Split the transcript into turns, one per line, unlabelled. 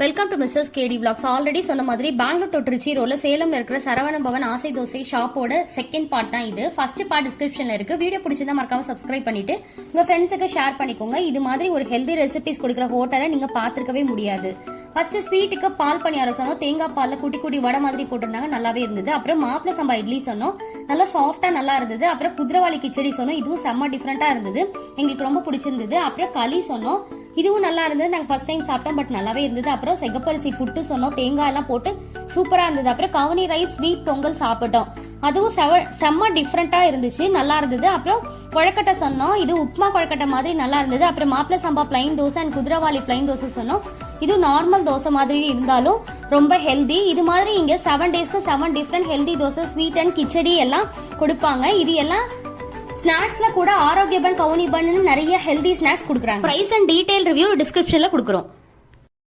Welcome to Mister's KD vlogs. Already சொன்ன மாதிரி Bangalore to Trichy ரோட்ல சேலம்ல இருக்கிற சரவண பவன் ஆசை தோசை ஷாப்போட செகண்ட் பார்ட் தான் இது. ஃபர்ஸ்ட் பார்ட் டிஸ்கிரிப்ஷன்ல இருக்கு. வீடியோ பிடிச்சிருந்தா மறக்காம சப்ஸ்கிரைப் பண்ணிட்டு உங்க ஃப்ரெண்ட்ஸுக்கு ஷேர் பண்ணிக்கோங்க. இது மாதிரி ஒரு ஹெல்தி ரெசிபிஸ் கொடுக்குற ஹோட்டலை நீங்க பாத்துருக்கவே முடியாது. ஃபர்ஸ்ட் ஸ்வீட்டுக்கு பால் பணியாரம் சொன்னோம். தேங்காய் பால்ல குட்டி குட்டி வடை மாதிரி போட்டிருந்தாங்க, நல்லாவே இருந்தது. அப்புறம் மாப்பிள சம்பா இட்லி சொன்னோம், நல்லா சாஃப்டா நல்லா இருந்தது. அப்புறம் குதிரவாளி கிச்சடி சொன்னோம், இதுவும் செம்ம டிஃப்ரெண்டா இருந்தது, எங்களுக்கு ரொம்ப பிடிச்சிருந்தது. அப்புறம் களி சொன்னோம், இதுவும் நல்லா இருந்தது. நாங்க ஃபர்ஸ்ட் டைம் சாப்பிட்டோம், பட் நல்லாவே இருந்தது. அப்புறம் செகப்பரிசி புட்டு சொன்னோம், தேங்காய் எல்லாம் போட்டு சூப்பரா இருந்தது. அப்புறம் கவுனி ரைஸ் ஸ்வீட் பொங்கல் சாப்பிட்டோம், அதுவும் செம்ம டிஃப்ரெண்டா இருந்துச்சு, நல்லா இருந்தது. அப்புறம் கொழக்கட்டை சொன்னோம், இது உப்மா கொழக்கட்டை மாதிரி நல்லா இருந்தது. அப்புறம் மாப்பிள சம்பா பிளைன் தோசை அண்ட் குதிரவாளி பிளைன் தோசை சொன்னோம், இது நார்மல் தோசை மாதிரி இருந்தாலும் ரொம்ப ஹெல்தி. இது மாதிரி இங்க 7 டேஸ்க்கு 7 different healthy dosa, sweet and khichdi எல்லாம் கொடுப்பாங்க. இது எல்லாம் ஸ்நாக்ஸ்ல கூட ஆரோக்கிய பன், கவுனி பன் நிறைய ஹெல்தி ஸ்நாக்ஸ் கொடுக்குறாங்க. பிரைஸ் அண்ட் டீடைல் ரிவ்யூ டிஸ்கிரிப்ஷன்ல கொடுக்குறோம்.